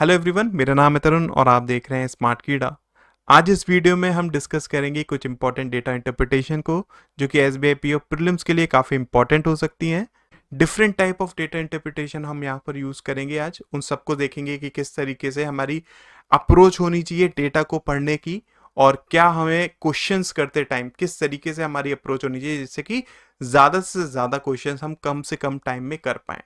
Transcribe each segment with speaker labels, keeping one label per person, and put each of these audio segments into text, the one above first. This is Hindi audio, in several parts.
Speaker 1: हेलो एवरीवन, मेरा नाम है तरुण और आप देख रहे हैं स्मार्ट कीड़ा। आज इस वीडियो में हम डिस्कस करेंगे कुछ इंपॉर्टेंट डेटा इंटरप्रिटेशन को, जो कि एसबीआई पीओ प्रीलिम्स के लिए काफ़ी इंपॉर्टेंट हो सकती हैं। Different type of data interpretation हम यहाँ पर यूज़ करेंगे। आज उन सबको देखेंगे कि किस तरीके से हमारी अप्रोच होनी चाहिए डेटा को पढ़ने की, और क्या हमें क्वेश्चंस करते टाइम किस तरीके से हमारी अप्रोच होनी चाहिए, जिससे कि ज़्यादा से ज़्यादा क्वेश्चंस हम कम से कम टाइम में कर पाएँ।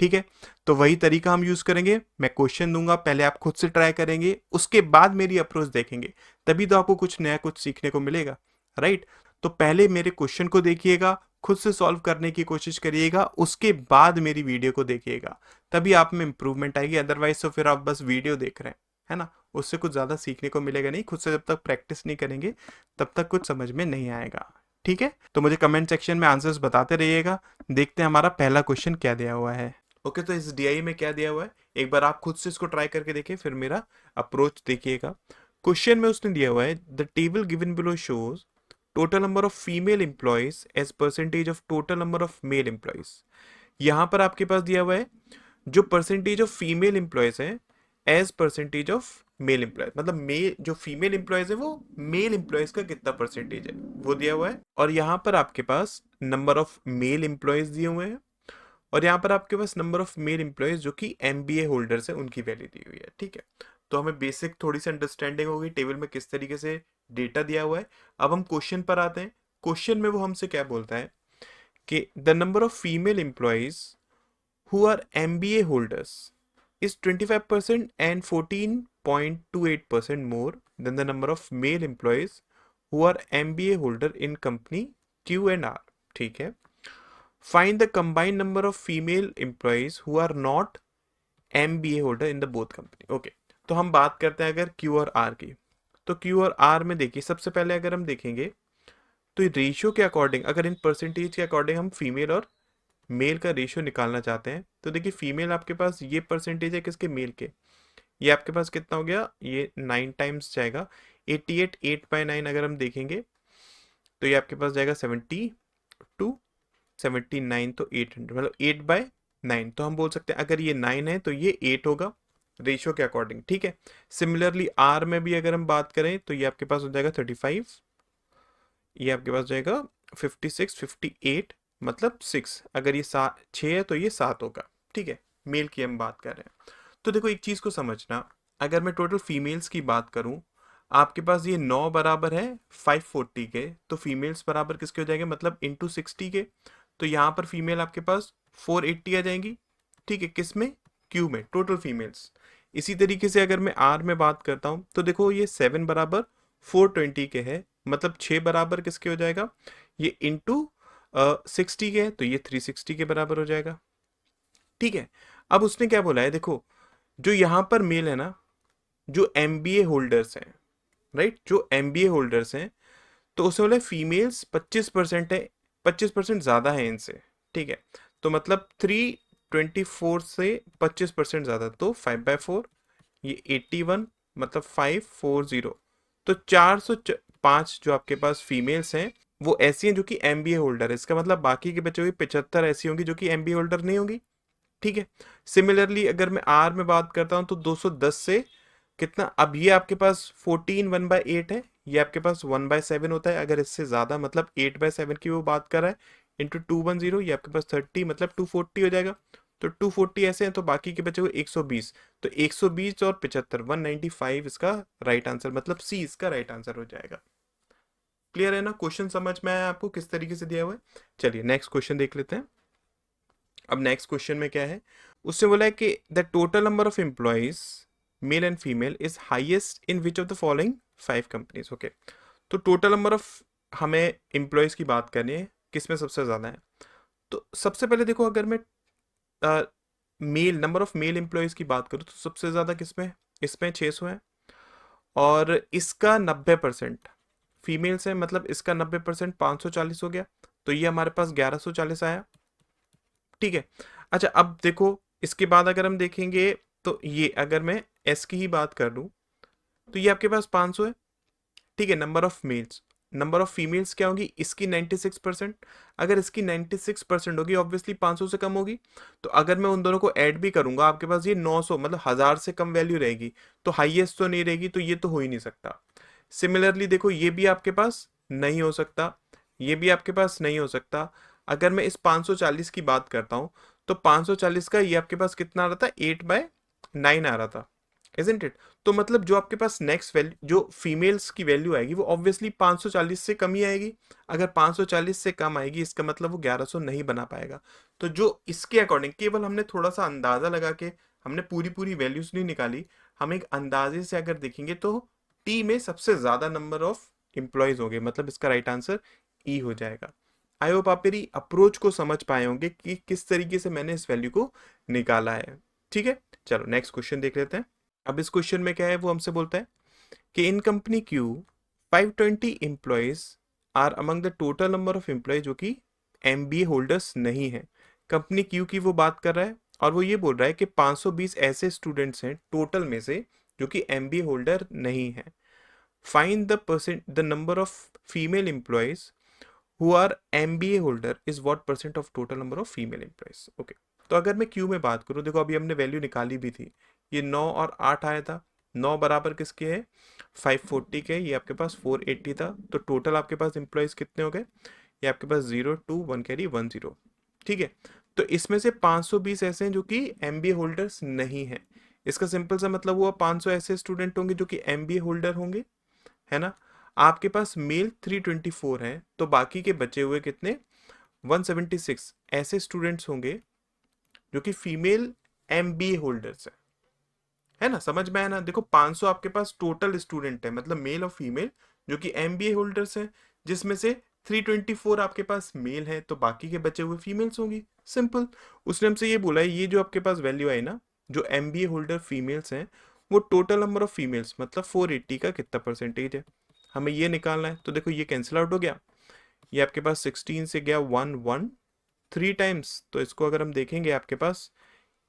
Speaker 1: ठीक है, तो वही तरीका हम यूज करेंगे। मैं क्वेश्चन दूंगा, पहले आप खुद से ट्राई करेंगे, उसके बाद मेरी अप्रोच देखेंगे, तभी तो आपको कुछ नया कुछ सीखने को मिलेगा। राइट, तो पहले मेरे क्वेश्चन को देखिएगा, खुद से सॉल्व करने की कोशिश करिएगा, उसके बाद मेरी वीडियो को देखिएगा, तभी आप में इंप्रूवमेंट आएगी। अदरवाइज तो फिर आप बस वीडियो देख रहे हैं, है ना, उससे कुछ ज्यादा सीखने को मिलेगा नहीं। खुद से जब तक प्रैक्टिस नहीं करेंगे तब तक कुछ समझ में नहीं आएगा। ठीक है, तो मुझे कमेंट सेक्शन में आंसर्स बताते रहिएगा। देखते हैं हमारा पहला क्वेश्चन क्या दिया हुआ है। ओके, तो इस डीआई में क्या दिया हुआ है, एक बार आप खुद से इसको ट्राई करके देखिए, फिर मेरा अप्रोच देखिएगा। क्वेश्चन में उसने दिया हुआ है, the table given below shows total number of female employees as percentage of total number of male employees. यहां पर आपके पास दिया हुआ है जो परसेंटेज ऑफ फीमेल एम्प्लॉयज है as percentage of male employees, मतलब मेल जो फीमेल एम्प्लॉयज है वो मेल एम्प्लॉयज का कितना परसेंटेज है वो दिया हुआ है। और यहाँ पर आपके पास नंबर ऑफ मेल एम्प्लॉयज दिए हुए हैं, और यहाँ पर आपके पास नंबर ऑफ मेल एम्प्लॉयज जो कि एमबीए होल्डर्स है उनकी वैल्यू दी हुई है। ठीक है, तो हमें बेसिक थोड़ी सी अंडरस्टैंडिंग होगी टेबल में किस तरीके से डेटा दिया हुआ है। अब हम क्वेश्चन पर आते हैं। क्वेश्चन में वो हमसे क्या बोलता है कि the number of female employees who are MBA holders is 25% and 14.28% more than the number of male employees who are MBA holder in company Q and R. ठीक है, find the combined number of female employees who are not MBA holder in the both company. Okay, तो हम बात करते हैं अगर Q और R की, तो Q और R में देखिए, सबसे पहले अगर हम देखेंगे तो रेशियो के अकॉर्डिंग, अगर इन परसेंटेज के अकॉर्डिंग हम फीमेल और मेल का रेशियो निकालना चाहते हैं, तो देखिए फीमेल आपके पास ये परसेंटेज है किसके, मेल के। ये आपके पास कितना हो गया, ये 9 टाइम्स जाएगा। 88 8/9 अगर हम देखेंगे तो ये आपके पास जाएगा 72 79, तो 800, मतलब 8/9। तो हम बोल सकते हैं अगर ये 9 है तो ये 8 होगा रेशियो के अकॉर्डिंग। ठीक है, सिमिलरली आर में भी अगर हम बात करें तो ये आपके पास हो जाएगा 35, ये आपके पास जाएगा 56 58, मतलब 6। अगर ये 6 है तो ये 7 होगा। ठीक है, मेल की हम बात कर रहे हैं। तो देखो एक चीज को समझना, अगर मैं टोटल फीमेल्स की बात करूं, आपके पास ये 9 बराबर है 540 के, तो फीमेल्स बराबर किसके हो जाएंगे, मतलब इंटू 60 के। तो यहाँ पर फीमेल आपके पास 480 आ जाएंगी। ठीक है, किस में, क्यू में, टोटल फीमेल्स। इसी तरीके से अगर मैं आर में बात करता हूं तो देखो ये 7 बराबर 420 के है, मतलब 6 बराबर किसके हो जाएगा, ये इंटू 60 के है, तो ये 360 के बराबर हो जाएगा। ठीक है, अब उसने क्या बोला है, देखो जो यहां पर मेल है ना, जो एमबीए होल्डर्स हैं, राइट, जो एमबीए होल्डर्स हैं, तो उसमें बोला फीमेल्स 25% है, 25% ज्यादा है इनसे। ठीक है, तो मतलब 324 से 25% ज्यादा, तो 5/4, ये 81, मतलब 540। तो 405 जो आपके पास फीमेल्स हैं वो ऐसी हैं जो कि एमबीए होल्डर है। इसका मतलब बाकी के बचे हुए 75 ऐसी होंगी जो कि एमबीए होल्डर नहीं होंगी। ठीक है, सिमिलरली अगर मैं आर में बात करता हूं तो 210 से कितना, अब ये आपके पास 14 1/8 है, ये आपके पास 1/7 होता है। अगर इससे ज्यादा, मतलब 8/7 की वो बात कर रहा है, इंटू 210, ये आपके पास 30, मतलब 240 हो जाएगा। तो 240 ऐसे हैं, तो बाकी के बचे हुए 120, तो 120 और 75 195 इसका राइट आंसर, मतलब सी इसका राइट आंसर हो जाएगा। क्लियर है ना, क्वेश्चन समझ में आया आपको किस तरीके से दिया हुआ है। चलिए नेक्स्ट क्वेश्चन देख लेते हैं। अब नेक्स्ट क्वेश्चन में क्या है, उससे बोला है कि the total number of employees male and female is highest in which of the following 5 companies. Okay, तो टोटल नंबर ऑफ हमें एम्प्लॉयज की बात करनी है, किसमें सबसे ज्यादा है। तो सबसे पहले देखो, अगर मैं male number of male employees की बात करूँ तो सबसे ज्यादा किसमें, इसमें 600 है, और इसका 90% फीमेल्स है, मतलब इसका 90% 540 हो गया, तो ये हमारे पास 1140 आया। ठीक है, अच्छा अब देखो इसके बाद अगर हम देखेंगे तो ये अगर मैं एस की ही बात कर लूं तो ये आपके पास 500 है। ठीक है, number of males, number of females क्या होगी, इसकी 96%। अगर इसकी 96% होगी ऑब्वियसली 500 से कम होगी। तो अगर मैं उन दोनों को ऐड भी करूंगा आपके पास ये 900 मतलब 1000 से कम वैल्यू रहेगी। तो हाईएस्ट तो नहीं रहेगी, तो ये तो हो ही नहीं सकता। सिमिलरली देखो ये भी आपके पास नहीं हो सकता, ये भी आपके पास नहीं हो सकता। अगर मैं इस 540 की बात करता हूं तो 540 का ये आपके पास कितना आ रहा था, 8/9 आ रहा था, इजंट इट। तो मतलब जो आपके पास नेक्स्ट वैल्यू जो फीमेल्स की वैल्यू आएगी वो ऑब्वियसली 540 से कम ही आएगी। अगर 540 से कम आएगी इसका मतलब वो 1100 नहीं बना पाएगा। तो जो इसके अकॉर्डिंग केवल हमने थोड़ा सा अंदाजा लगा के, हमने पूरी पूरी वैल्यूज नहीं निकाली, हम एक अंदाजे से अगर देखेंगे तो टी में सबसे ज्यादा नंबर ऑफ एम्प्लॉयज होंगे, मतलब इसका राइट आंसर ई हो जाएगा। आई होप आप मेरी अप्रोच को समझ पाए होंगे कि किस तरीके से मैंने इस वैल्यू को निकाला है। ठीक है, चलो नेक्स्ट क्वेश्चन देख लेते हैं। अब इस क्वेश्चन में क्या है, वो हमसे बोलता है कि in company Q 520 employees are among the total number of employee जो कि एमबीए होल्डर्स नहीं है। कंपनी क्यू की वो बात कर रहा है और वो ये बोल रहा है कि 520 ऐसे स्टूडेंट्स हैं टोटल में से जो कि एमबीए होल्डर नहीं है। Find the number of female employees who are MBA holder is what percent of total number of female employees. Okay, तो अगर मैं क्यू में बात करूं, देखो अभी हमने वैल्यू निकाली भी थी, ये 9 और 8 आया था। 9 बराबर किसके है, 540 के, ये आपके पास 480 था। तो टोटल आपके पास एम्प्लॉयज कितने हो गए, ये आपके पास 0 2 1 कैरी 10। ठीक है, तो इसमें से 520 ऐसे हैं जो कि एमबीए होल्डर्स नहीं है। इसका सिंपल सा मतलब हुआ 500 ऐसे स्टूडेंट होंगे जो कि एमबीए होल्डर होंगे, है ना। आपके पास मेल 324 है, तो बाकी के बचे हुए कितने, 176 ऐसे स्टूडेंट्स होंगे जो कि फीमेल एमबीए होल्डर्स है ना। समझ में आया ना। देखो 500 आपके पास टोटल स्टूडेंट है, मतलब मेल और फीमेल जो कि एमबीए होल्डर्स हैं, जिसमें से 324 आपके पास मेल है, तो बाकी के बचे हुए फीमेल्स होंगी। सिंपल। उसने हमसे ये बोला है, ये जो आपके पास वैल्यू आई ना, जो एमबीए होल्डर फीमेल्स हैं, वो टोटल नंबर ऑफ फीमेल्स मतलब 480 का कितना परसेंटेज है, हमें ये निकालना है। तो देखो ये कैंसिल आउट हो गया, ये आपके पास 16 से गया 1 1 3 टाइम्स, तो इसको अगर हम देखेंगे आपके पास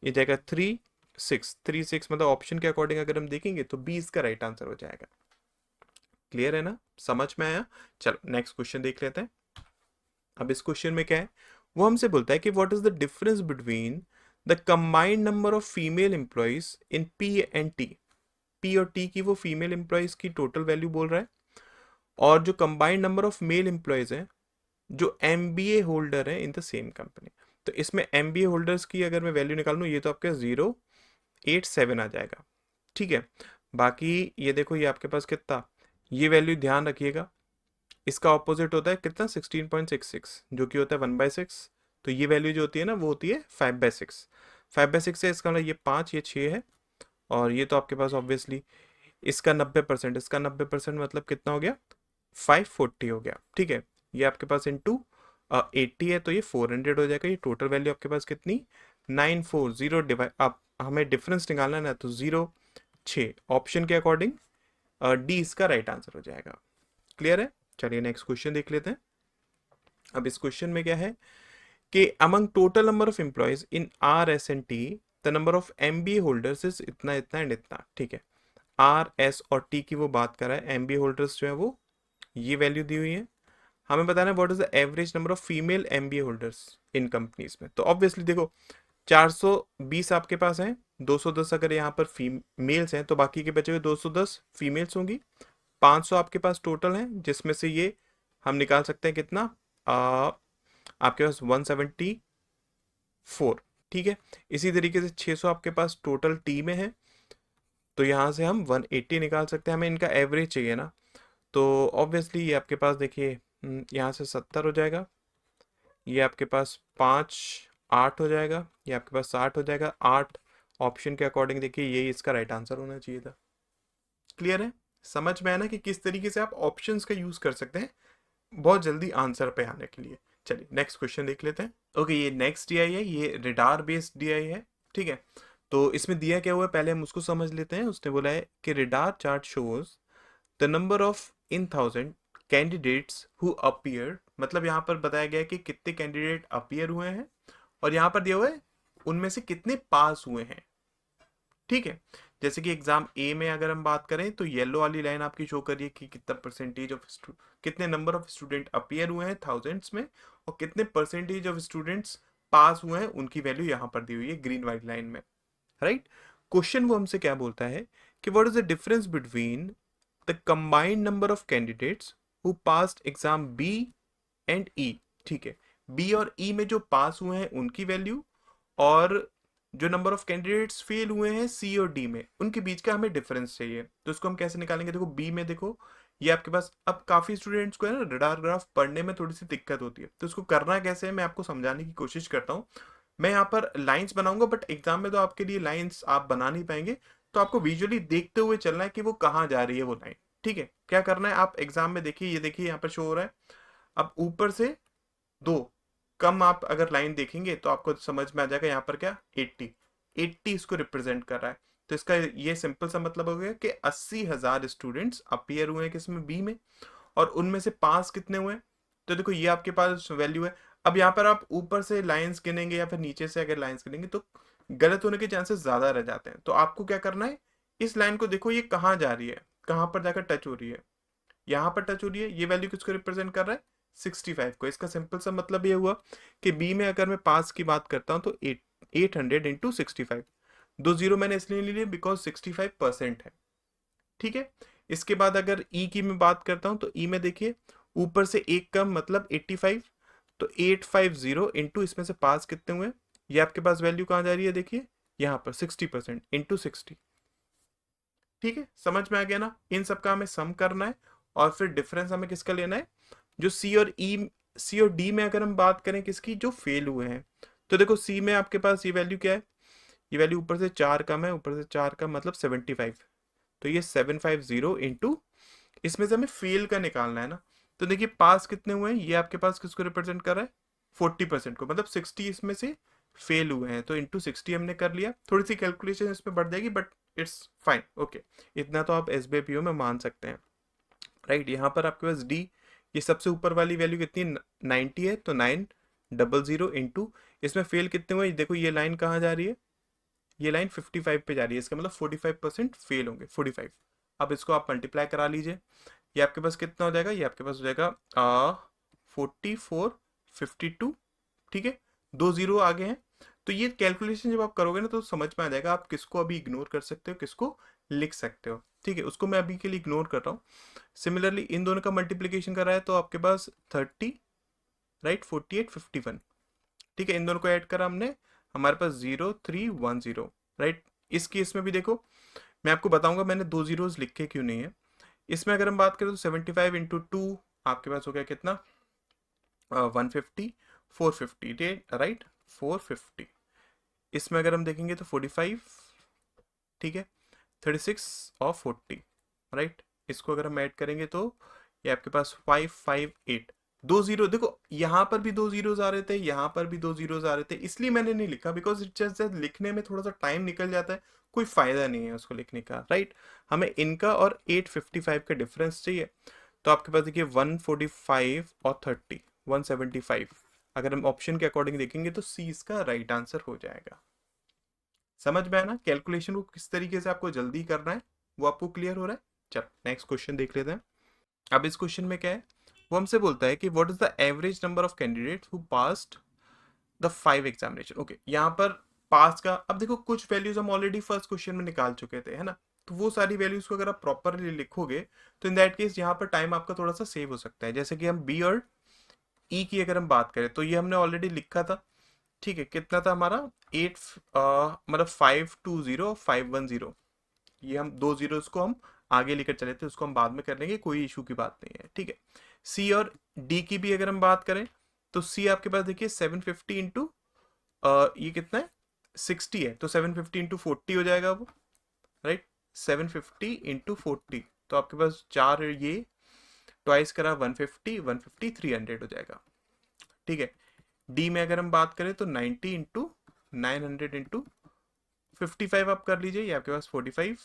Speaker 1: ये जाएगा 3 6 3 6, मतलब ऑप्शन के अकॉर्डिंग अगर हम देखेंगे तो 20 का राइट आंसर हो जाएगा। क्लियर है ना, समझ में आया। चलो नेक्स्ट क्वेश्चन देख लेते हैं। अब इस क्वेश्चन में क्या है, वो हमसे बोलता है कि what is the difference between the combined number of female employees in P and T. P और टी की वो फीमेल एम्प्लॉयज की टोटल वैल्यू बोल रहा है, और जो combined number of male employees हैं जो एमबीए होल्डर है इन द सेम कंपनी। तो इसमें एमबीए होल्डर्स की अगर मैं वैल्यू निकाल लूँ, ये तो आपका 087 आ जाएगा। ठीक है, बाकी ये देखो ये आपके पास कितना, ये वैल्यू ध्यान रखिएगा, इसका ऑपोजिट होता है कितना 16.66 जो कि होता है 1/6। तो ये वैल्यू जो होती है ना वो होती है 5/6। 5/6 है, इसका मतलब ये 5 ये 6 है, और ये तो आपके पास ऑब्वियसली इसका 90%, इसका 90% मतलब कितना हो गया 540 हो गया। ठीक है, ये आपके पास इंटू 80 है तो ये 400 हो जाएगा। ये टोटल वैल्यू आपके पास कितनी 940 डिवाइड, आप हमें डिफरेंस निकालना है ना, तो 0 6 ऑप्शन के अकॉर्डिंग डी इसका राइट आंसर हो जाएगा। क्लियर है, चलिए नेक्स्ट क्वेश्चन देख लेते हैं। अब इस क्वेश्चन में क्या है कि among total number of employees in R S and T the number of MBA holders is इतना इतना एंड इतना। ठीक है, आर एस और टी की वो बात कर रहा है, एमबीए होल्डर्स जो है वो ये वैल्यू दी हुई है। हमें बताना है what is the average number of female MBA holders in companies में। तो ऑब्वियसली देखो 420 आपके पास हैं, 210 अगर यहाँ पर फीमेल्स हैं तो बाकी के बचे हुए 210 फीमेल्स होंगी। 500 आपके पास टोटल हैं, जिसमें से ये हम निकाल सकते हैं कितना आपके पास 174। ठीक है, इसी तरीके से 600 आपके पास टोटल टी में है, तो यहाँ से हम 180 निकाल सकते हैं। हमें इनका एवरेज चाहिए ना, तो ऑब्वियसली ये आपके पास देखिए यहाँ से 70 हो जाएगा, ये आपके पास 5 8 हो जाएगा, ये आपके पास 60 हो जाएगा। 8 ऑप्शन के अकॉर्डिंग देखिए यही इसका राइट आंसर होना चाहिए था। क्लियर है, समझ में आया ना कि किस तरीके से आप ऑप्शंस का यूज कर सकते हैं बहुत जल्दी आंसर पे आने के लिए। चलिए नेक्स्ट क्वेश्चन देख लेते हैं। ओके, ये नेक्स्ट डीआई है, ये रेडार बेस्ड डीआई है। ठीक है, तो इसमें दिया क्या हुआ है पहले हम उसको समझ लेते हैं। उसने बोला है कि radar chart shows the number of in 1000 candidates who appear, मतलब यहाँ पर बताया गया है कि कितने कैंडिडेट अपीयर हुए हैं, और यहाँ पर दिया हुआ है उनमें से कितने पास हुए हैं। ठीक है, जैसे कि एग्जाम ए में अगर हम बात करें तो येलो वाली लाइन आपकी शो कर रही है कि कितना परसेंटेज ऑफ कितने नंबर ऑफ स्टूडेंट अपीयर हुए हैं थाउजेंड्स में, और कितने परसेंटेज ऑफ स्टूडेंट्स पास हुए हैं उनकी वैल्यू यहाँ पर दी हुई है ग्रीन वाली लाइन में, राइट। क्वेश्चन वो हमसे क्या बोलता है कि what is the difference between the combined number of candidates who passed exam B and E, ठीक है, बी और ई में जो पास हुए हैं उनकी वैल्यू, और जो नंबर ऑफ कैंडिडेट्स फेल हुए हैं सी और डी में उनके बीच का हमें डिफरेंस चाहिए। तो इसको हम कैसे निकालेंगे, देखो बी में देखो ये आपके पास, अब काफी स्टूडेंट्स को है ना रडार ग्राफ पढ़ने में थोड़ी सी दिक्कत होती है, तो इसको करना कैसे है मैं आपको समझाने की कोशिश करता हूँ। मैं यहाँ पर लाइंस बनाऊंगा, बट एग्जाम में तो आपके लिए लाइंस आप बना नहीं पाएंगे, तो आपको विजुअली देखते हुए चलना है कि वो कहाँ जा रही है वो लाइन, ठीक है। क्या करना है, आप एग्जाम में देखिए, ये देखिए यहाँ पर शो हो रहा है, अब ऊपर से दो कम आप अगर लाइन देखेंगे तो आपको समझ में आ जाएगा यहाँ पर क्या 80, 80 इसको रिप्रेजेंट कर रहा है। तो इसका ये सिंपल सा मतलब हो गया कि 80,000 स्टूडेंट्स अपीयर हुए हैं किसमें, बी में, और उनमें से पास कितने हुए। तो देखो ये आपके पास वैल्यू है। अब यहाँ पर आप ऊपर से लाइंस गिनेंगे या फिर नीचे से अगर लाइंस गिनेंगे तो गलत होने के चांसेस ज्यादा रह जाते हैं। तो आपको क्या करना है, इस लाइन को देखो ये कहाँ जा रही है, कहाँ पर जाकर टच हो रही है, यहाँ पर टच हो रही है। ये वैल्यू किसको रिप्रेजेंट कर रहा है, 65 को। इसका सिंपल सा मतलब ये हुआ कि बी में अगर मैं पास की बात करता हूँ तो 800 इंटू 65, दो जीरो मैंने इसलिए ले लिए बिकॉज 65% है, ठीक है। इसके बाद अगर ई की मैं बात करता हूँ तो ई में देखिए ऊपर से एक कम मतलब 85, तो 850 इंटू इसमें से पास कितने हुए, ये आपके पास वैल्यू कहाँ जा रही है, देखिए यहाँ पर 60% इंटू 60, ठीक है। समझ में आ गया ना, इन सब का हमें सम करना है और फिर डिफरेंस हमें किसका लेना है, जो सी और ई, सी और डी में अगर हम बात करें किसकी, जो फेल हुए हैं। तो देखो सी में आपके पास ये वैल्यू क्या है, ये वैल्यू ऊपर से चार कम है, ऊपर से चार कम मतलब 75, तो ये 750 इंटू इसमें से हमें फेल का निकालना है ना। तो देखिए पास कितने हुए हैं, ये आपके पास किसको रिप्रेजेंट कर रहा है, 40% को, मतलब 60 इसमें से फेल हुए हैं, तो इंटू 60 हमने कर लिया। थोड़ी सी कैलकुलेशन इसमें बढ़ जाएगी बट इट्स फाइन, ओके। इतना तो आप एसबीआईपीओ में मान सकते हैं, राइट। यहाँ पर आपके पास डी, ये सबसे ऊपर वाली वैल्यू कितनी 90 है, तो 900 इंटू इसमें फेल कितने हुए, देखो ये लाइन कहाँ जा रही है, ये लाइन 55 पे जा रही है, इसका मतलब 45% फेल होंगे, 45। अब इसको आप मल्टीप्लाई करा लीजिए, ये आपके पास कितना हो जाएगा, ये आपके पास हो जाएगा 4452, ठीक है, दो जीरो आगे हैं। तो ये कैलकुलेशन जब आप करोगे ना तो समझ में आ जाएगा आप किसको अभी इग्नोर कर सकते हो, किसको लिख सकते हो, ठीक है। उसको मैं अभी के लिए इग्नोर कर रहा हूँ। सिमिलरली इन दोनों का मल्टीप्लीकेशन कर रहा है तो आपके पास 30, राइट, 48 51, ठीक है। इन दोनों को ऐड करा हमने, हमारे पास 0310, राइट। इस केस में भी देखो मैं आपको बताऊंगा मैंने दो जीरोस लिखे क्यों नहीं है। इसमें अगर हम बात करें तो 75 इंटू टू आपके पास हो गया कितना, 150, 450, राइट, 450। इसमें अगर हम देखेंगे तो 45, ठीक है, 36 और 40, राइट। इसको अगर हम ऐड करेंगे तो ये आपके पास 558, दो जीरो, देखो यहाँ पर भी दो जीरोस आ रहे थे, यहाँ पर भी दो जीरोस आ रहे थे, इसलिए मैंने नहीं लिखा बिकॉज इट जस्ट लिखने में थोड़ा सा टाइम निकल जाता है, कोई फायदा नहीं है उसको लिखने का, राइट। हमें इनका और 855 का डिफरेंस चाहिए। तो आपके पास देखिए 145 और 30, 175, अगर हम ऑप्शन के अकॉर्डिंग देखेंगे तो सी इसका राइट आंसर हो जाएगा। समझ में आया ना, कैलकुलेशन को किस तरीके से आपको जल्दी करना है वो आपको क्लियर हो रहा है। चल नेक्स्ट क्वेश्चन देख लेते हैं। अब इस क्वेश्चन में क्या है, वो हमसे बोलता है कि what is the average number of candidates who passed the 5 examination, okay. यहाँ पर पास का, अब देखो कुछ वैल्यूज हम ऑलरेडी फर्स्ट क्वेश्चन में निकाल चुके थे, है ना, तो वो सारी वैल्यूज को अगर आप प्रॉपरली लिखोगे तो इन दैट केस यहाँ पर टाइम आपका थोड़ा सा सेव हो सकता है। जैसे कि हम बी और ई की अगर हम बात करें तो ये हमने ऑलरेडी लिखा था, ठीक है, कितना था हमारा 8, मतलब 520 510, ये हम दो जीरोस को हम आगे लेकर चले थे, उसको हम बाद में कर लेंगे, कोई इशू की बात नहीं है, ठीक है। सी और डी की भी अगर हम बात करें तो सी आपके पास देखिए 750 इंटू ये कितना है 60 है, तो 750 इंटू 40 हो जाएगा वो, राइट, 750 इंटू 40, तो आपके पास चार, ये ट्वाइस करा 150, 150 300 हो जाएगा, ठीक है। डी में अगर हम बात करें तो 90 इंटू 900 इंटू 55 आप कर लीजिए, ये आपके पास 45,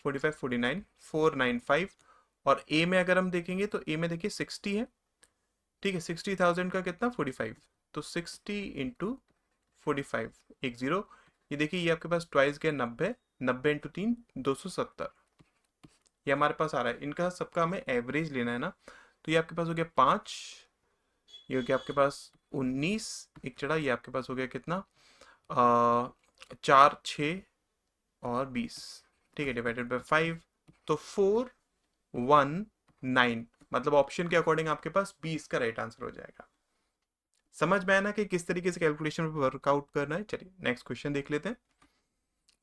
Speaker 1: 45 49 495। और ए में अगर हम देखेंगे तो ए में देखिए 60 है, ठीक है, 60,000 का कितना 45, तो 60 इंटू 45, एक जीरो, ये देखिए ये आपके पास ट्वाइस गया 90, 90 इंटू 3 270, ये हमारे पास आ रहा है। इनका सबका हमें एवरेज लेना है ना, तो ये आपके पास हो गया 5, ये हो गया आपके पास 19, एक चढ़ा, ये आपके पास हो गया कितना 4 6 और 20, ठीक है, डिवाइडेड बाय 5, तो 419, मतलब ऑप्शन के अकॉर्डिंग आपके पास 20 का राइट आंसर हो जाएगा। समझ में आया ना कि किस तरीके से कैलकुलेशन पे वर्कआउट करना है। चलिए नेक्स्ट क्वेश्चन देख लेते हैं।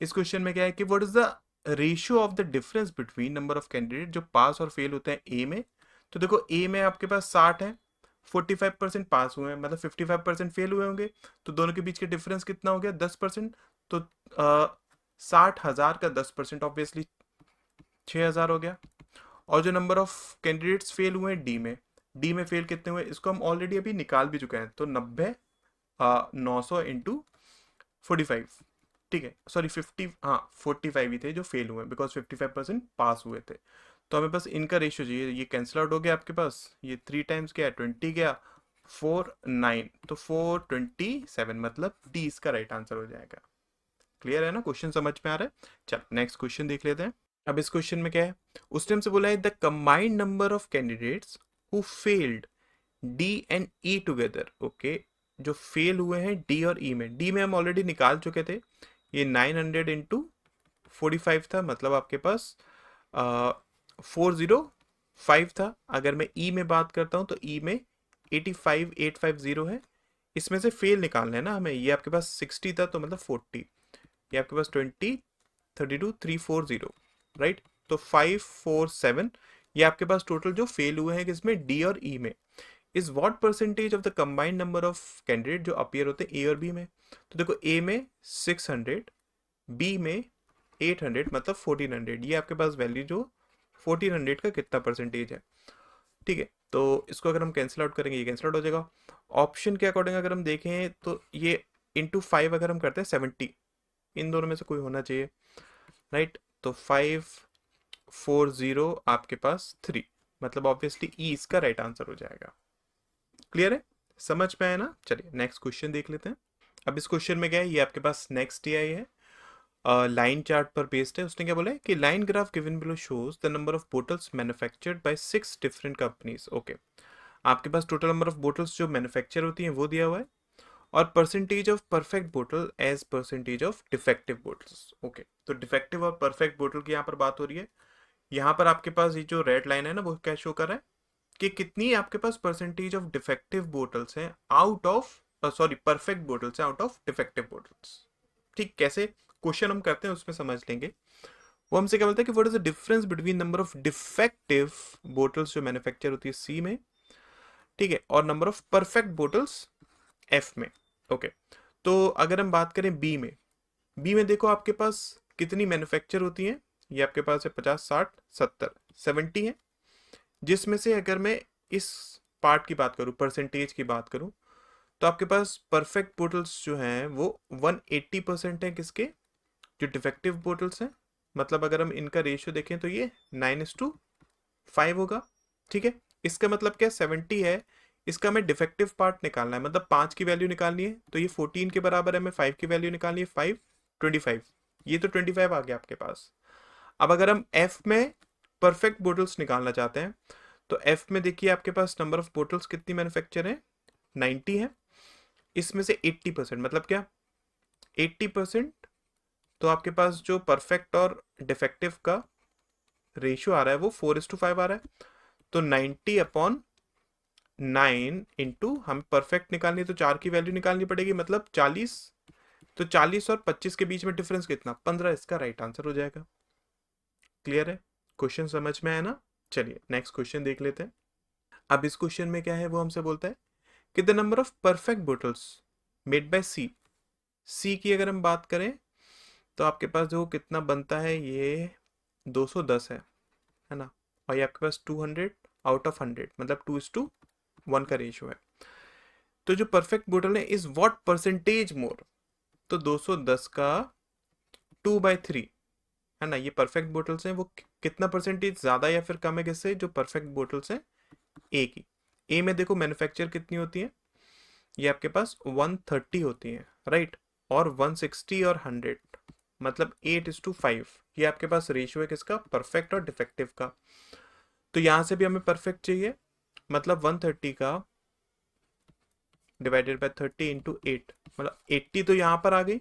Speaker 1: इस क्वेश्चन में क्या है कि what is the ratio of the difference between number of candidate जो पास और फेल होते हैं ए में। तो देखो ए में आपके पास 60 है, 45% पास हुए हैं, मतलब 55% फेल हुए होंगे, तो दोनों के बीच के डिफरेंस कितना हो गया 10%। तो 60,000 का 10% ऑब्वियसली 6,000 हो गया। और जो नंबर ऑफ कैंडिडेट्स फेल हुए हैं डी में फेल कितने हुए, इसको हम ऑलरेडी अभी निकाल भी चुके हैं, तो 90 900 इंटू 45, ठीक है, सॉरी 50, हाँ 45 ही थे जो फेल हुए बिकॉज 55% पास हुए थे। तो हमें बस इनका रेशियो चाहिए, ये कैंसिल आउट हो गया आपके पास, ये 3 टाइम्स गया 20 गया 4 9, तो 427, मतलब डी इसका राइट आंसर हो जाएगा। क्लियर है ना, क्वेश्चन समझ में आ रहा है। चल नेक्स्ट क्वेश्चन देख लेते हैं। अब इस क्वेश्चन में क्या है, उसने हमसे बोला है the combined number of candidates who failed D and E together. Okay, जो फेल हुए हैं डी और ई में, डी में हम ऑलरेडी निकाल चुके थे, ये 900 इंटू 45 था, मतलब आपके पास 405 था। अगर मैं ई में बात करता हूं तो ई में 85850 है। इसमें से फेल निकालना है ना हमें, ये आपके पास 60 था तो मतलब 40, ये आपके पास 20 32 340, राइट, तो 547, ये आपके पास टोटल जो फेल हुए हैं किसमें, डी और ई में, is what percentage of the combined number of candidate जो अपीयर होते हैं ए और बी में। तो देखो ए में 600, बी में 800, मतलब 1400, ये आपके पास वैल्यू जो 1400 का कितना परसेंटेज है, ठीक है। तो इसको अगर हम कैंसिल आउट करेंगे ये कैंसिल आउट हो जाएगा। ऑप्शन के अकॉर्डिंग अगर हम देखें तो ये इंटू 5 अगर हम करते हैं 70, इन दोनों में से कोई होना चाहिए, राइट, तो 540 आपके पास 3, मतलब ऑब्वियसली ई इसका राइट आंसर हो जाएगा। क्लियर है, समझ में आया ना। चलिए नेक्स्ट क्वेश्चन देख लेते हैं। अब इस क्वेश्चन में क्या है, ये आपके पास नेक्स्ट टीआई है, लाइन चार्ट पर बेस्ड है। उसने क्या बोला है कि line graph given below shows the number of bottles manufactured by 6 different companies. Okay, आपके पास टोटल नंबर ऑफ बोटल्स जो मैन्युफैक्चर होती हैं वो दिया हुआ है, और परसेंटेज ऑफ परफेक्ट बोतल as percentage of defective bottles. Okay, तो डिफेक्टिव और परफेक्ट बोतल की यहाँ पर बात हो रही है। यहाँ पर आपके पास ये जो रेड लाइन है ना वो क्या शो कर रहा है कि कितनी आपके पास परसेंटेज ऑफ डिफेक्टिव बोटल्स हैं out of, sorry perfect bottles हैं आउट ऑफ डिफेक्टिव बोटल्स। ठीक, कैसे क्वेश्चन हम करते हैं उसमें समझ लेंगे। वो हमसे क्या बोलता है कि what is the difference between number of defective bottles जो मैन्युफैक्चर होती है सी में, ठीक है, और number of perfect bottles F में। ओके, तो अगर हम बात करें बी में, बी में देखो आपके पास कितनी मैन्युफैक्चर होती हैं, ये आपके पास है 50 60 70 70 है, जिसमें से अगर मैं इस पार्ट की बात करूं, परसेंटेज की बात करूं, तो आपके पास परफेक्ट बोटल्स जो हैं वो 180% है किसके, जो डिफेक्टिव बोटल्स हैं। मतलब अगर हम इनका रेशियो देखें तो ये 9:5 होगा, ठीक है। इसका मतलब क्या, 70 है, इसका हमें डिफेक्टिव पार्ट निकालना है, मतलब 5 की वैल्यू निकालनी है, तो ये 14 के बराबर है, हमें 5 की वैल्यू निकालनी है, 5 25, ये तो 25 आ गया आपके पास। अब अगर हम एफ में परफेक्ट बोटल्स निकालना चाहते हैं, तो एफ में देखिए आपके पास नंबर ऑफ बोटल्स कितनी मैन्युफैक्चर है, 90 है, इसमें से 80%, मतलब क्या 80%, तो आपके पास जो परफेक्ट और डिफेक्टिव का रेशियो आ रहा है वो 4:5 आ रहा है। तो 90/9 इंटू, हम परफेक्ट निकालनी है तो 4 की वैल्यू निकालनी पड़ेगी, मतलब 40, तो 40 और 25 के बीच में डिफरेंस कितना, 15, इसका राइट आंसर हो जाएगा। क्लियर है, क्वेश्चन समझ में आया ना। चलिए नेक्स्ट क्वेश्चन देख लेते हैं। अब इस क्वेश्चन में क्या है, वो हमसे बोलता है कि the number of perfect bottles made by C, C की अगर हम बात करें तो आपके पास जो कितना बनता है, ये 210 है ना, और ये आपके पास 200 आउट ऑफ 100, मतलब 2:1 का रेशियो है। तो जो परफेक्ट बोतल है इज व्हाट परसेंटेज मोर, तो 210 का 2/3 है ना, ये परफेक्ट बोटल्स हैं, वो कितना परसेंटेज ज्यादा या फिर कम है किससे, जो परफेक्ट बोटल्स हैं ए की। ए में देखो मैन्युफैक्चर कितनी होती है, ये आपके पास 130 होती है, राइट, और 160 और 100, मतलब 8:5। ये आपके पास रेशियो है किसका, परफेक्ट और डिफेक्टिव का। तो यहां से भी हमें परफेक्ट चाहिए, मतलब 130 का डिवाइडेड बाय 30 इंटू 8, मतलब 80 तो यहाँ पर आ गई,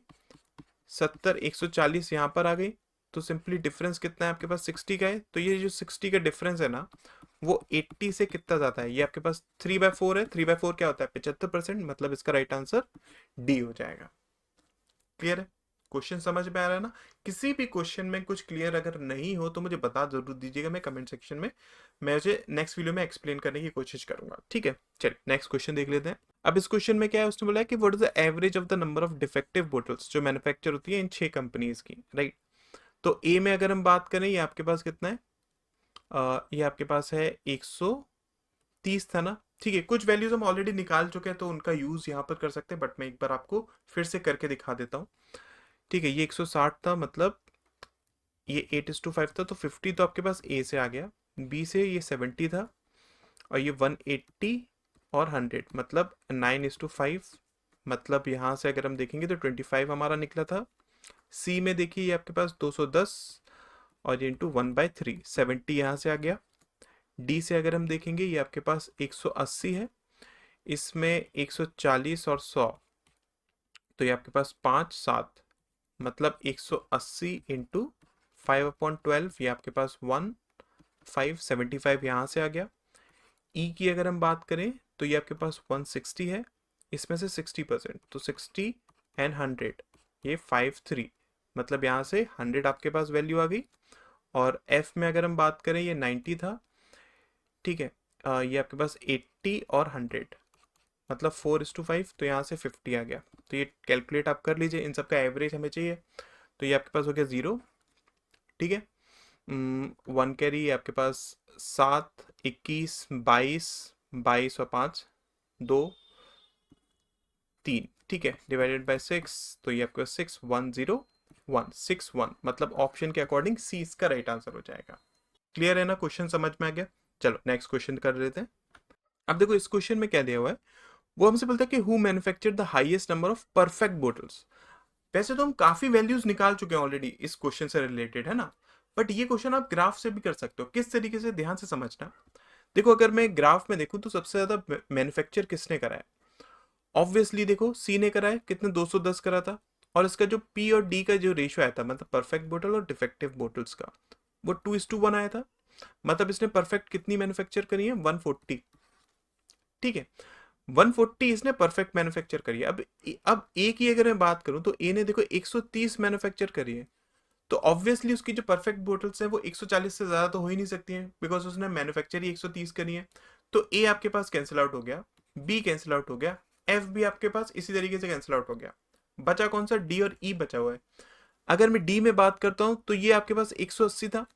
Speaker 1: 70 140 यहाँ पर आ गई। तो सिंपली डिफरेंस कितना है आपके पास, 60 का है। तो ये जो 60 का डिफरेंस है ना, वो 80 से कितना जाता है, ये आपके पास 3/4 है। 3/4 क्या होता है, 75%, मतलब इसका राइट आंसर डी हो जाएगा। क्लियर है, क्वेश्चन समझ में आ रहा है ना। किसी भी क्वेश्चन में कुछ क्लियर अगर नहीं हो तो मुझे बता जरूर दीजिएगा, मैं कमेंट सेक्शन में, मैं उसे नेक्स्ट वीडियो में एक्सप्लेन करने की कोशिश करूंगा। ठीक है, चलिए नेक्स्ट क्वेश्चन देख लेते हैं। अब इस क्वेश्चन में क्या है, उसने बोला है कि what is the average of the number of defective bottles जो मैन्युफैक्चर होती है इन 6 कंपनीज की, राइट। तो ए में अगर हम बात करें, ये आपके पास कितना है, ये आपके पास है 130 था ना। ठीक है, कुछ वैल्यूज हम ऑलरेडी निकाल चुके हैं तो उनका यूज यहाँ पर कर सकते हैं, बट मैं एक बार आपको फिर से करके दिखा देता हूँ। ठीक है, ये 160 था, मतलब ये 8:5 था, तो 50 तो आपके पास ए से आ गया। बी से ये 70 था, और ये 180 और 100, मतलब 9:5, मतलब यहाँ से अगर हम देखेंगे तो 25 हमारा निकला था। सी में देखिए ये आपके पास 210, और ये इंटू 1/3, 70 यहाँ से आ गया। डी से अगर हम देखेंगे, ये आपके पास 180 है, इसमें 140 और 100, तो ये आपके पास 5/7, मतलब 180 इंटू 5/12, ये आपके पास 1575 यहाँ से आ गया। ई की अगर हम बात करें तो ये आपके पास 160 है, इसमें से 60%, तो 60 एंड 100, ये 53, मतलब यहाँ से 100 आपके पास वैल्यू आ गई। और एफ में अगर हम बात करें, ये 90 था। ठीक है, ये आपके पास 80 और 100, मतलब 4:5, तो यहाँ से 50 आ गया। तो ये कैलकुलेट आप कर लीजिए, इन सबका एवरेज हमें चाहिए। तो ये आपके पास हो गया 0। ठीक है, 1 कैरी आपके पास 7, 21, 22, 22 और 5, 2, 3। ठीक है, डिवाइडेड बाय 6, तो ये आपका 61016 मतलब ऑप्शन के अकॉर्डिंग सी इसका राइट आंसर हो जाएगा। क्लियर है ना, क्वेश्चन समझ में आ गया। चलो नेक्स्ट क्वेश्चन कर लेते हैं। अब देखो इस क्वेश्चन में क्या दिया हुआ है, वो हमसे बोलता है कि who manufactured the highest number of perfect bottles. वैसे तो हम काफी वैल्यूज निकाल चुके हैं ऑलरेडी इस क्वेश्चन से रिलेटेड, है ना। बट ये क्वेश्चन आप ग्राफ से भी कर सकते हो। किस तरीके से, ध्यान से समझना। देखो अगर मैं ग्राफ में देखूं तो सबसे ज्यादा मैन्युफैक्चर किसने करा है, ऑब्वियसली देखो सी ने करा है, कितने 210 करा था। और इसका जो पी और डी का जो रेशियो आया था, मतलब परफेक्ट बोतल और डिफेक्टिव बोटल्स का, वो 2:1 आया था। मतलब इसने परफेक्ट कितनी मैन्युफैक्चर करी है, 140। ठीक है, 140 इसने परफेक्ट मैन्युफैक्चर करी है। अब ए की अगर मैं बात करूं तो ए ने देखो 130 मैन्युफैक्चर करी है। तो ऑब्वियसली उसकी जो परफेक्ट बोटल्स है वो 140 से ज्यादा तो हो ही नहीं सकती हैं, बिकॉज उसने मैन्युफैक्चर ही 130 करी है। तो ए आपके पास कैंसिल आउट हो गया, बी कैंसिल आउट हो गया, एफ भी आपके पास इसी तरीके से कैंसिल आउट हो गया। बचा कौन सा, डी और ई बचा हुआ है। अगर मैं डी में बात करता हूं तो ये आपके पास 180 था,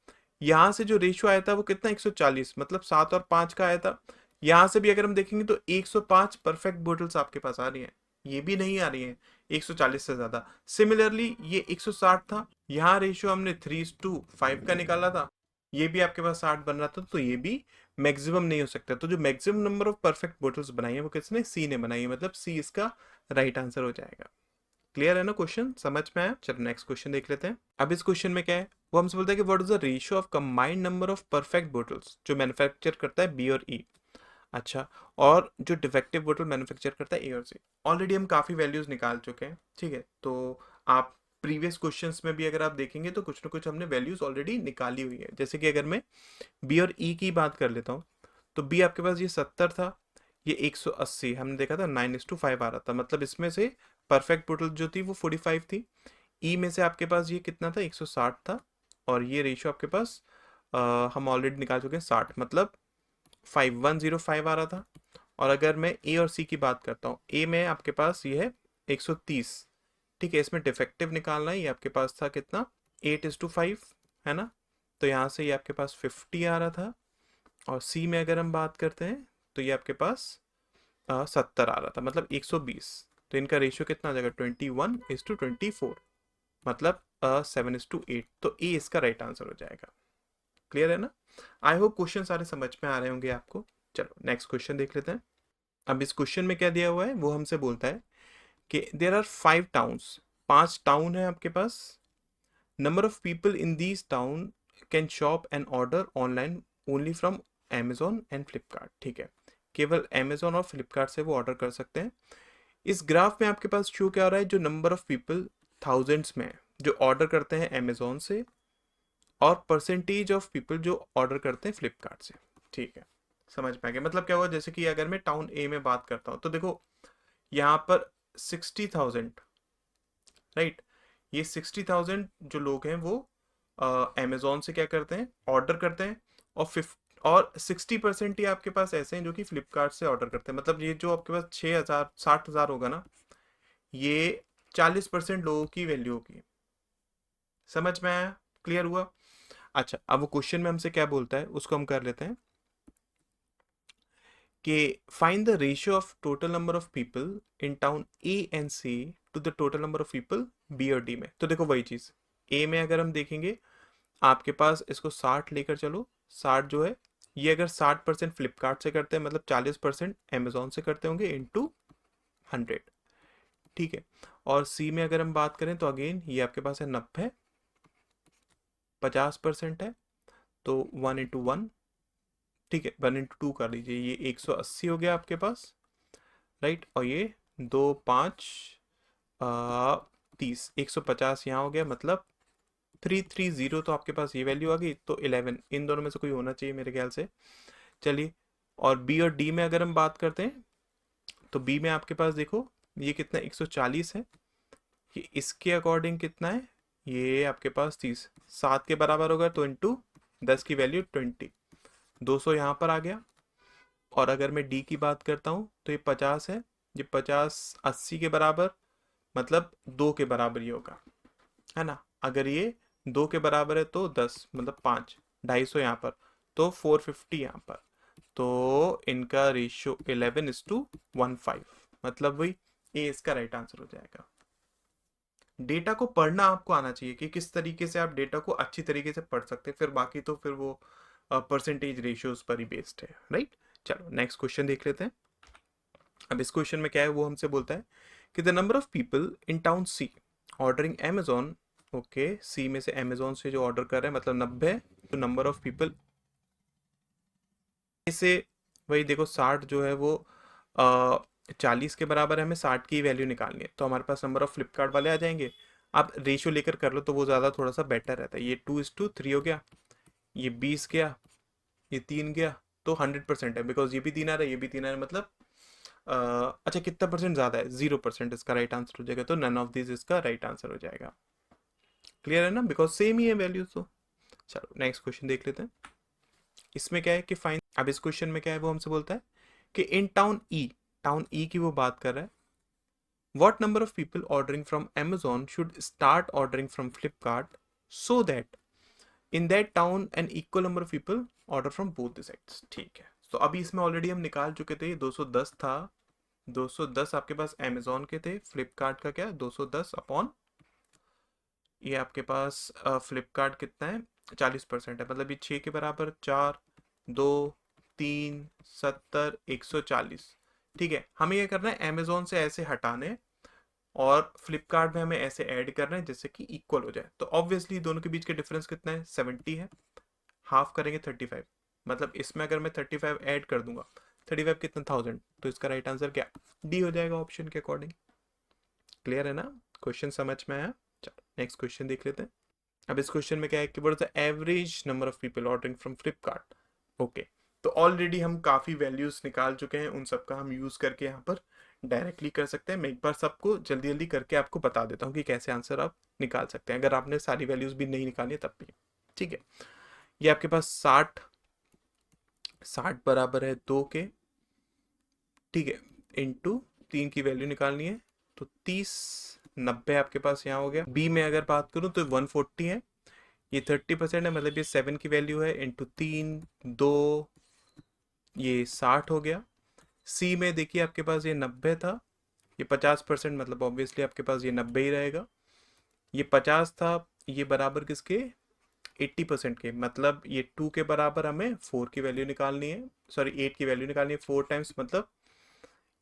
Speaker 1: यहां से जो रेशियो आया था वो कितना 140, मतलब 7 और 5 का आया था। यहां से भी अगर हम देखेंगे तो 105 परफेक्ट बोटल्स आपके पास आ रही हैं, ये भी नहीं आ रही है 140 से ज्यादा। सिमिलरली ये 160 था, यहाँ रेशियो हमने 3:5 का निकाला था, ये भी आपके पास 60 बन रहा था, तो ये भी मैक्सिमम नहीं हो सकता। तो जो maximum number of perfect bottles बनाई है वो किसने, सी ने बनाई है, मतलब सी इसका राइट आंसर हो जाएगा। क्लियर है ना, क्वेश्चन समझ में आया। चलो नेक्स्ट क्वेश्चन देख लेते हैं। अब इस क्वेश्चन में क्या है, वो हमसे बोलता है कि what is the ratio of combined number of perfect bottles जो मैन्युफैक्चर करता है बी और ई। अच्छा, और जो डिफेक्टिव बोतल मैन्युफैक्चर करता है ए और सी। ऑलरेडी हम काफ़ी वैल्यूज निकाल चुके हैं। ठीक है, तो आप प्रीवियस क्वेश्चंस में भी अगर आप देखेंगे तो कुछ ना कुछ हमने वैल्यूज ऑलरेडी निकाली हुई है। जैसे कि अगर मैं बी और ई की बात कर लेता हूँ, तो बी आपके पास ये 70 था, ये 180, हमने देखा था 9:5 आ रहा था, मतलब इसमें से परफेक्ट बोतल जो थी वो 45 थी। ई में से आपके पास ये कितना था, 160 था, और ये रेशियो आपके पास हम ऑलरेडी निकाल चुके हैं 60, मतलब 5105 आ रहा था। और अगर मैं ए और सी की बात करता हूँ, ए में आपके पास ये है 130। ठीक है, इसमें डिफेक्टिव निकालना है, ये आपके पास था कितना 8:5, है ना। तो यहाँ से ये आपके पास 50 आ रहा था। और सी में अगर हम बात करते हैं तो ये आपके पास 70 आ रहा था, मतलब 120। तो इनका रेशियो कितना आ जाएगा, 21:24, मतलब 7:8। तो ए इसका राइट आंसर हो जाएगा। क्लियर है ना। आई होप क्वेश्चन सारे समझ में आ रहे होंगे आपको। चलो नेक्स्ट क्वेश्चन देख लेते हैं। अब इस क्वेश्चन में क्या दिया हुआ है, वो हमसे बोलता है कि देयर आर 5 टाउन्स 5 टाउन है आपके पास, number of people in these town can shop and order online only from Amazon and Flipkart. ठीक है, केवल Amazon और फ्लिपकार्ट से वो ऑर्डर कर सकते हैं। इस ग्राफ में आपके पास शो क्या हो रहा है, जो नंबर ऑफ पीपल थाउजेंड्स में है जो ऑर्डर करते हैं Amazon से, और परसेंटेज ऑफ पीपल जो ऑर्डर करते हैं फ्लिपकार्ट से। ठीक है, समझ में आ गया। मतलब क्या हुआ, जैसे कि अगर मैं टाउन ए में बात करता हूँ तो देखो यहाँ पर 60,000, राइट, ये 60,000 जो लोग हैं वो अमेजोन से क्या करते हैं, ऑर्डर करते हैं, और 60% ही आपके पास ऐसे हैं जो कि फ्लिपकार्ट से ऑर्डर करते हैं। मतलब ये जो आपके पास 6,000 60,000 होगा ना, ये 40% लोगों की वैल्यू होगी। समझ में आया, क्लियर हुआ? अच्छा, अब वो क्वेश्चन में हमसे क्या बोलता है उसको हम कर लेते हैं कि find the ratio of total number of people in town A and C to the total number of people B और डी में। तो देखो वही चीज, ए में अगर हम देखेंगे आपके पास इसको 60 लेकर चलो, 60 जो है ये अगर 60% फ्लिपकार्ट से करते हैं मतलब 40% अमेजोन से करते होंगे इनटू 100। ठीक है, और सी में अगर हम बात करें तो अगेन ये आपके पास है 90, 50% है तो 1 इंटू 1। ठीक है, 1 इंटू 2 कर लीजिए, ये 180 हो गया आपके पास, राइट, और ये 2 5 30, 150 यहाँ हो गया, मतलब 330। तो आपके पास ये वैल्यू आ गई, तो 11 इन दोनों में से कोई होना चाहिए मेरे ख्याल से। चलिए, और बी और डी में अगर हम बात करते हैं तो बी में आपके पास देखो ये कितना 140 है, ये इसके अकॉर्डिंग कितना है, ये आपके पास 30, 7 के बराबर होगा तो इंटू 10 की वैल्यू 20, 200 यहाँ पर आ गया। और अगर मैं डी की बात करता हूँ तो ये 50 है, ये 50 80 के बराबर, मतलब 2 के बराबर ही होगा, है ना। अगर ये 2 के बराबर है तो 10 मतलब 5, 250 यहाँ पर, तो 450 यहाँ पर, तो इनका रेशियो 11:15, मतलब वही ए इसका राइट आंसर हो जाएगा। डेटा को पढ़ना आपको आना चाहिए कि किस तरीके से आप डेटा को अच्छी तरीके से पढ़ सकते हैं, फिर बाकी तो फिर वो परसेंटेज रेशियोज पर ही बेस्ड है, राइट। चलो नेक्स्ट क्वेश्चन देख लेते हैं। अब इस क्वेश्चन में क्या है, वो हमसे बोलता है कि the number of people in town C ordering Amazon। Okay, C में से Amazon से जो ऑर्डर कर रहे हैं मतलब 90, तो नंबर ऑफ पीपल से वही देखो 60 जो है वो 40 के बराबर है, हमें 60 की वैल्यू निकालनी है, तो हमारे पास नंबर ऑफ फ्लिपकार्ट वाले आ जाएंगे। आप रेशियो लेकर कर लो तो वो ज़्यादा थोड़ा सा बेटर रहता है। ये 2:3 हो गया, ये 20 गया, ये 3 गया, तो 100% है, बिकॉज ये भी 3 आ रहा है, ये भी 3 आ रहा है, मतलब अच्छा कितना परसेंट ज़्यादा है, 0% इसका राइट आंसर हो जाएगा, तो नन ऑफ दिस इसका राइट आंसर हो जाएगा। क्लियर है ना, बिकॉज सेम ही है वैल्यूज तो। चलो नेक्स्ट क्वेश्चन देख लेते हैं। इसमें क्या है कि फाइन, अब इस क्वेश्चन में क्या है वो हमसे बोलता है कि इन टाउन ई की वो बात कर रहा है, what number of people ordering from Amazon should start ordering from Flipkart so that in that town an equal number of people order from both the sides। ठीक है, तो अभी इसमें ऑलरेडी हम निकाल चुके थे, 210 था, 210 आपके पास Amazon के थे, फ्लिपकार्ट का क्या 210 अपॉन ये आपके पास फ्लिपकार्ट कितना है 40% है, मतलब ये 6 के बराबर, 4 2 3 70 140। ठीक है, हमें ये करना है Amazon से ऐसे हटाने और फ्लिपकार्ट में हमें ऐसे ऐड करना है जिससे कि इक्वल हो जाए। तो ऑब्वियसली दोनों के बीच का डिफरेंस कितना है, 70 है, हाफ करेंगे 35, मतलब इसमें अगर मैं 35 ऐड कर दूंगा, 35 कितना 1000, तो इसका राइट आंसर क्या डी हो जाएगा ऑप्शन के अकॉर्डिंग। क्लियर है ना, क्वेश्चन समझ में आया? चलो नेक्स्ट क्वेश्चन देख लेते हैं। अब इस क्वेश्चन में क्या है कि what is the average number of people ordering from Flipkart. Okay, तो ऑलरेडी हम काफ़ी वैल्यूज निकाल चुके हैं, उन सब का हम यूज़ करके यहाँ पर डायरेक्टली कर सकते हैं। मैं एक बार सबको जल्दी जल्दी करके आपको बता देता हूँ कि कैसे आंसर आप निकाल सकते हैं, अगर आपने सारी वैल्यूज भी नहीं निकाली तब भी। ठीक है, ये आपके पास 60 बराबर है 2 के, ठीक है, इंटू 3 की वैल्यू निकालनी है, तो 30 90 आपके पास यहाँ हो गया। बी में अगर बात करूँ तो 140 है, ये 30% है, मतलब ये 7 की वैल्यू है, इंटू 3 2, ये 60 हो गया। सी में देखिए आपके पास ये 90 था, ये 50%, मतलब ऑब्वियसली आपके पास ये 90 ही रहेगा। ये 50 था, ये बराबर किसके 80% के, मतलब ये 2 के बराबर हमें 4 की वैल्यू निकालनी है, सॉरी 8 की वैल्यू निकालनी है, 4 टाइम्स मतलब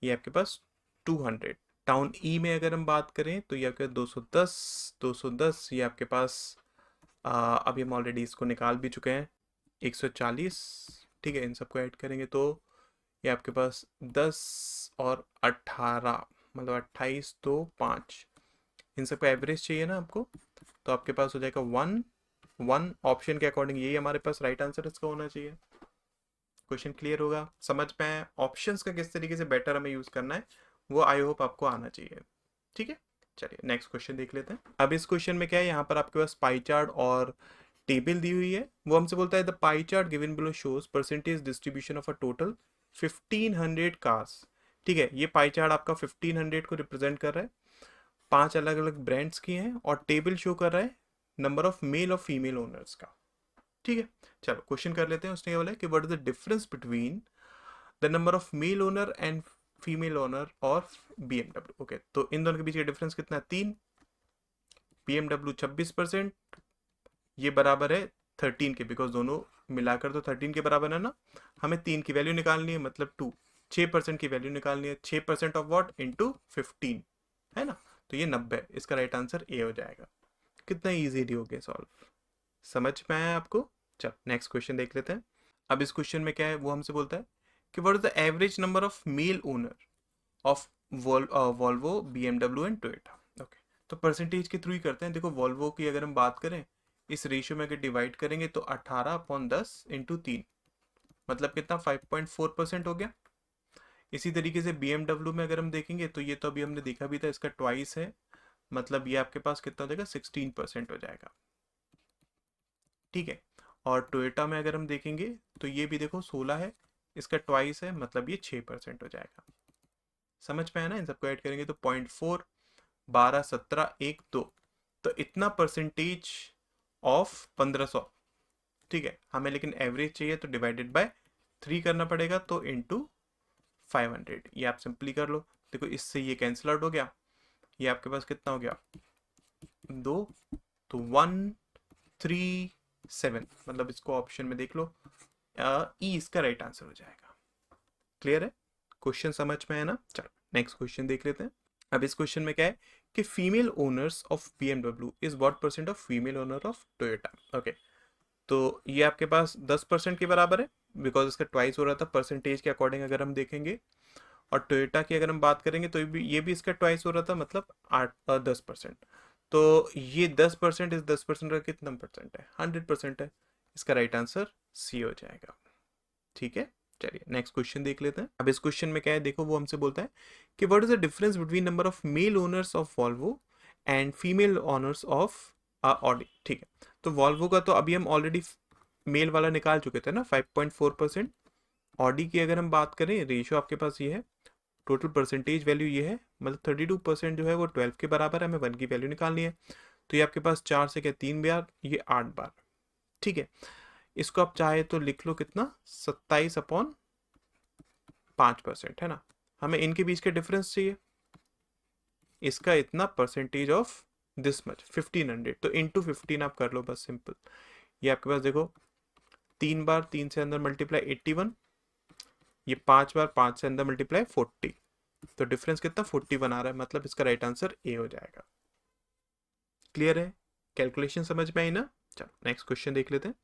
Speaker 1: ये आपके पास 200। टाउन ई में अगर हम बात करें तो ये आपके 210 ये आपके पास अभी हम ऑलरेडी इसको निकाल भी चुके हैं 140। ठीक है, इन सबको ऐड करेंगे तो ये आपके पास 10 और 18 मतलब 28 तो 5, इन सबका एवरेज चाहिए ना आपको, तो आपके पास हो जाएगा 1 ऑप्शन के अकॉर्डिंग यही हमारे पास राइट आंसर इसका होना चाहिए। क्वेश्चन क्लियर होगा, समझ पाए ऑप्शंस का किस तरीके से बेटर हमें यूज करना है, वो आई होप आपको आना चाहिए। ठीक है, चलिए नेक्स्ट क्वेश्चन देख लेते हैं। अब इस क्वेश्चन में क्या है, यहाँ पर आपके पास पाई चार्ट और टेबल दी हुई है। वो हमसे बोलता है the pie chart given below shows percentage distribution of a total 1500 cars. ठीक है, ये पाई चार्ट आपका 1500 को रिप्रेजेंट कर रहा है, 5 अलग अलग ब्रांड्स की हैं, और टेबल शो कर रहा है नंबर ऑफ मेल और फीमेल ओनर्स का। ठीक है, चलो क्वेश्चन कर लेते हैं। उसने क्या बोला कि what is the difference between the number of mail owner and female owner और BMW। ओके, तो इन दोनों के बीच का डिफरेंस कितना है, 3। BMW 26%, ये बराबर है 13 के, बिकॉज दोनों मिलाकर तो 13 के बराबर है ना। हमें 3 की वैल्यू निकालनी है, मतलब 2, 6% की वैल्यू निकालनी है। 6% ऑफ व्हाट इंटू 15 है ना, तो ये 90। इसका राइट आंसर ए हो जाएगा। कितना ईजीली हो गया सॉल्व, समझ में आया आपको। चल नेक्स्ट क्वेश्चन देख लेते हैं। अब इस क्वेश्चन में क्या है, वो हमसे बोलता है कि what is the average number of mail owner of Volvo BMW and Toyota. Okay, तो परसेंटेज के थ्रू ही करते हैं। देखो वॉल्वो की अगर हम बात करें, इस रेशियो में अगर डिवाइड करेंगे तो 18/10 इंटू 3, मतलब कितना 5.4% हो गया। इसी तरीके से BMW में अगर हम देखेंगे तो ये तो अभी हमने देखा भी था, इसका ट्वाइस है, मतलब ये आपके पास कितना हो जाएगा 16% हो जाएगा। ठीक है, और टोयोटा में अगर हम देखेंगे तो ये भी देखो 16 है, इसका ट्वाइस है, मतलब ये 6% हो जाएगा। समझ में आया ना, इन सबको ऐड करेंगे तो 0.4, 12, 17, 1, 2, तो इतना परसेंटेज ऑफ 1500। ठीक है, हमें लेकिन एवरेज चाहिए तो डिवाइडेड बाय 3 करना पड़ेगा, तो इंटू 500, ये आप सिंपली कर लो। देखो इससे ये कैंसिल आउट हो गया, ये आपके पास कितना हो गया 2, तो 137, मतलब इसको ऑप्शन में देख लो, ई इसका राइट आंसर हो जाएगा। क्लियर है, क्वेश्चन समझ में है ना। चलो नेक्स्ट क्वेश्चन देख लेते हैं। अब इस क्वेश्चन में क्या है कि female owners of BMW is what percent of female owner of Toyota. Okay, तो ये आपके पास 10% के बराबर है, बिकॉज इसका ट्वाइस हो रहा था परसेंटेज के अकॉर्डिंग अगर हम देखेंगे। और टोयोटा की अगर हम बात करेंगे तो ये भी इसका ट्वाइस हो रहा था, मतलब 10%। तो ये 10% इस 10% का कितना परसेंट है, 100% है। इसका राइट आंसर सी हो जाएगा। ठीक है, चलिए नेक्स्ट क्वेश्चन देख लेते हैं। अब इस क्वेश्चन में क्या है, देखो वो हमसे बोलता है कि what is the difference between number of mail owners of Volvo and female owners of Audi. ठीक है, तो वॉल्वो का तो अभी हम ऑलरेडी मेल वाला निकाल चुके थे ना, 5.4%। ऑडी की अगर हम बात करें, रेशियो आपके पास ये है, टोटल परसेंटेज वैल्यू ये है, मतलब 32% जो है वो 12 के बराबर है, हमें 1 की वैल्यू निकालनी है। तो ये आपके पास 4 से क्या 3 बार, ये 8 बार। ठीक है, इसको आप चाहे तो लिख लो कितना 27/5% है ना। हमें इनके बीच का डिफरेंस चाहिए, इसका इतना परसेंटेज ऑफ दिस मच 1500, तो इंटू 15 आप कर लो बस सिंपल। ये आपके पास देखो 3 बार 3 से अंदर मल्टीप्लाई 81, ये 5 बार 5 से अंदर मल्टीप्लाई 40, तो डिफरेंस कितना 41 आ रहा है, मतलब इसका राइट आंसर ए हो जाएगा। क्लियर है, कैलकुलेशन समझ में आई ना। चलो नेक्स्ट क्वेश्चन देख लेते हैं।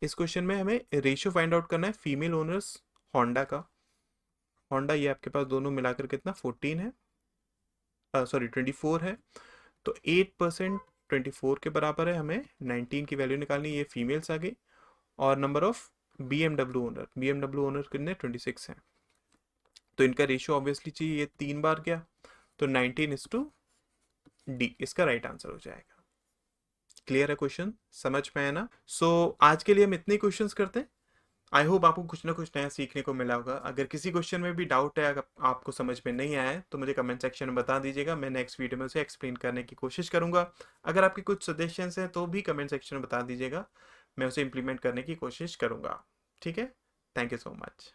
Speaker 1: इस क्वेश्चन में हमें रेशियो फाइंड आउट करना है फीमेल ओनर्स होंडा का। होंडा ये आपके पास दोनों मिलाकर कितना 14 है, सॉरी 24 है, तो 8% 24 के बराबर है, हमें 19 की वैल्यू निकालनी है, ये फीमेल्स आ गई। और नंबर ऑफ BMW ओनर कितने 26 हैं, तो इनका रेशियो ऑब्वियसली चाहिए, ये 3 बार गया, तो 19:D इसका राइट आंसर हो जाएगा। क्लियर है, क्वेश्चन समझ में आया ना। आज के लिए हम इतने क्वेश्चंस करते हैं। आई होप आपको कुछ ना कुछ नया सीखने को मिला होगा। अगर किसी क्वेश्चन में भी डाउट है, अगर आपको समझ में नहीं आया है, तो मुझे कमेंट सेक्शन में बता दीजिएगा, मैं नेक्स्ट वीडियो में उसे एक्सप्लेन करने की कोशिश करूंगा। अगर आपके कुछ सजेशंस हैं तो भी कमेंट सेक्शन में बता दीजिएगा, मैं उसे इम्प्लीमेंट करने की कोशिश करूंगा। ठीक है, थैंक यू सो मच।